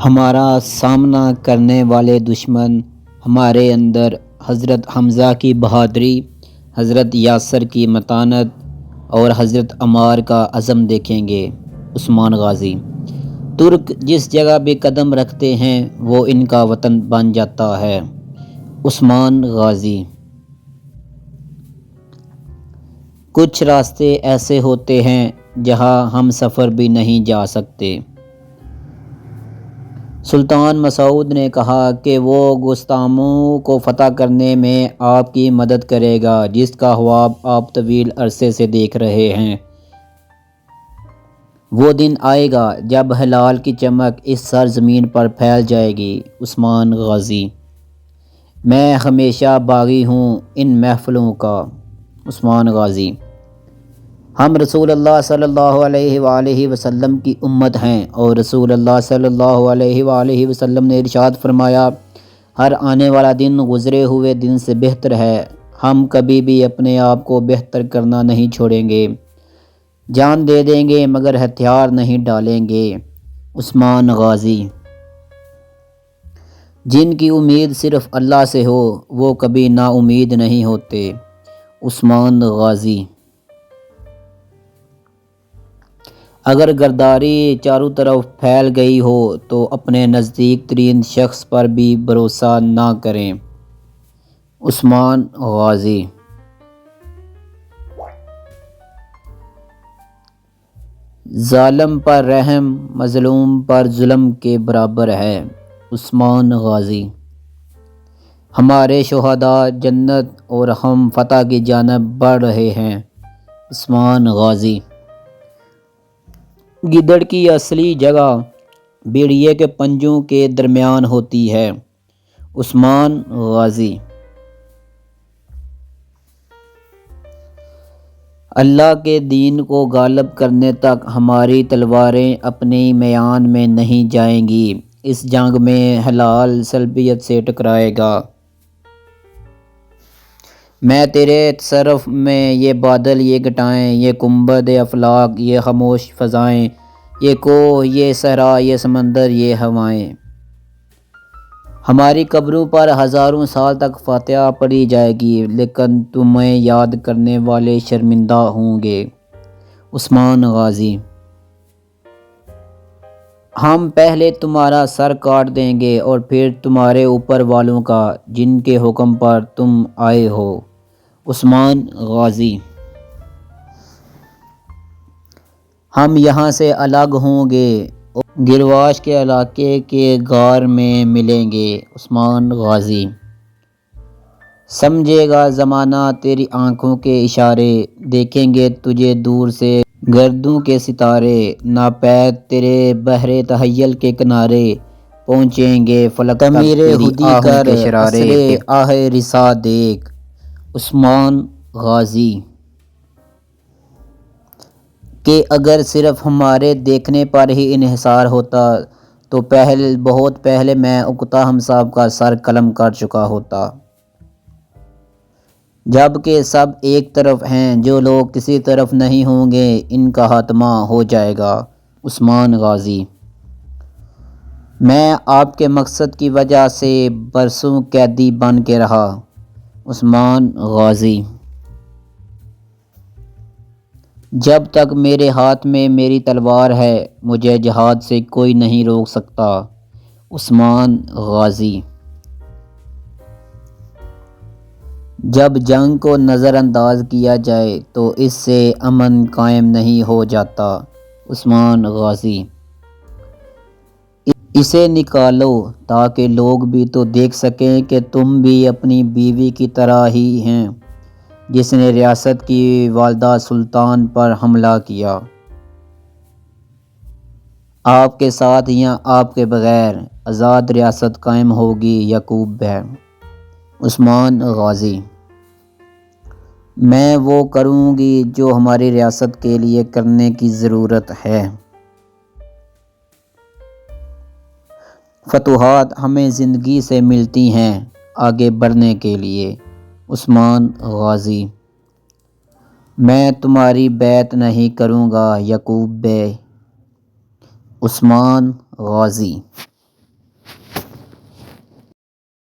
ہمارا سامنا کرنے والے دشمن ہمارے اندر حضرت حمزہ کی بہادری، حضرت یاسر کی متانت اور حضرت عمار کا عزم دیکھیں گے۔ عثمان غازی۔ ترک جس جگہ بھی قدم رکھتے ہیں وہ ان کا وطن بن جاتا ہے۔ عثمان غازی۔ کچھ راستے ایسے ہوتے ہیں جہاں ہم سفر بھی نہیں جا سکتے۔ سلطان مسعود نے کہا کہ وہ گستاموں کو فتح کرنے میں آپ کی مدد کرے گا جس کا خواب آپ طویل عرصے سے دیکھ رہے ہیں۔ وہ دن آئے گا جب ہلال کی چمک اس سرزمین پر پھیل جائے گی۔ عثمان غازی۔ میں ہمیشہ باغی ہوں ان محفلوں کا۔ عثمان غازی۔ ہم رسول اللہ صلی اللہ علیہ وآلہ وسلم کی امت ہیں اور رسول اللہ صلی اللہ علیہ وآلہ وسلم نے ارشاد فرمایا، ہر آنے والا دن گزرے ہوئے دن سے بہتر ہے۔ ہم کبھی بھی اپنے آپ کو بہتر کرنا نہیں چھوڑیں گے، جان دے دیں گے مگر ہتھیار نہیں ڈالیں گے۔ عثمان غازی۔ جن کی امید صرف اللہ سے ہو وہ کبھی نا امید نہیں ہوتے۔ عثمان غازی۔ اگر غداری چاروں طرف پھیل گئی ہو تو اپنے نزدیک ترین شخص پر بھی بھروسہ نہ کریں۔ عثمان غازی۔ ظالم پر رحم مظلوم پر ظلم کے برابر ہے۔ عثمان غازی۔ ہمارے شہداء جنت اور ہم فتح کی جانب بڑھ رہے ہیں۔ عثمان غازی۔ گدڑ کی اصلی جگہ بھیڑیے کے پنجوں کے درمیان ہوتی ہے۔ عثمان غازی۔ اللہ کے دین کو غالب کرنے تک ہماری تلواریں اپنی میان میں نہیں جائیں گی۔ اس جنگ میں حلال صلیبیت سے ٹکرائے گا۔ میں تیرے تصرف میں یہ بادل، یہ گھٹائیں، یہ گنبد افلاک، یہ خاموش فضائیں، یہ کوہ، یہ صحرا، یہ سمندر، یہ ہوائیں۔ ہماری قبروں پر ہزاروں سال تک فاتحہ پڑھی جائے گی لیکن تمہیں یاد کرنے والے شرمندہ ہوں گے۔ عثمان غازی۔ ہم پہلے تمہارا سر کاٹ دیں گے اور پھر تمہارے اوپر والوں کا جن کے حکم پر تم آئے ہو۔ عثمان غازی۔ ہم یہاں سے الگ ہوں گے اور گرواش کے علاقے کے غار میں ملیں گے۔ عثمان غازی۔ سمجھے گا زمانہ تیری آنکھوں کے اشارے، دیکھیں گے تجھے دور سے گردوں کے ستارے، ناپید تیرے بحر تحیل کے کنارے، پہنچیں گے فلک تک تیری آہوں کے شرارے، آہ رسا دیکھ۔ عثمان غازی۔ کہ اگر صرف ہمارے دیکھنے پر ہی انحصار ہوتا تو بہت پہلے میں اقتحام صاحب کا سر قلم کر چکا ہوتا۔ جب کہ سب ایک طرف ہیں، جو لوگ کسی طرف نہیں ہوں گے ان کا خاتمہ ہو جائے گا۔ عثمان غازی۔ میں آپ کے مقصد کی وجہ سے برسوں قیدی بن کے رہا۔ عثمان غازی۔ جب تک میرے ہاتھ میں میری تلوار ہے مجھے جہاد سے کوئی نہیں روک سکتا۔ عثمان غازی۔ جب جنگ کو نظر انداز کیا جائے تو اس سے امن قائم نہیں ہو جاتا۔ عثمان غازی۔ اسے نکالو تاکہ لوگ بھی تو دیکھ سکیں کہ تم بھی اپنی بیوی کی طرح ہی ہیں جس نے ریاست کی والدہ سلطان پر حملہ کیا۔ آپ کے ساتھ یا آپ کے بغیر آزاد ریاست قائم ہوگی۔ یعقوب بے۔ عثمان غازی۔ میں وہ کروں گی جو ہماری ریاست کے لیے کرنے کی ضرورت ہے۔ فتوحات ہمیں زندگی سے ملتی ہیں آگے بڑھنے کے لیے۔ عثمان غازی۔ میں تمہاری بیعت نہیں کروں گا۔ یعقوب بے۔ عثمان غازی۔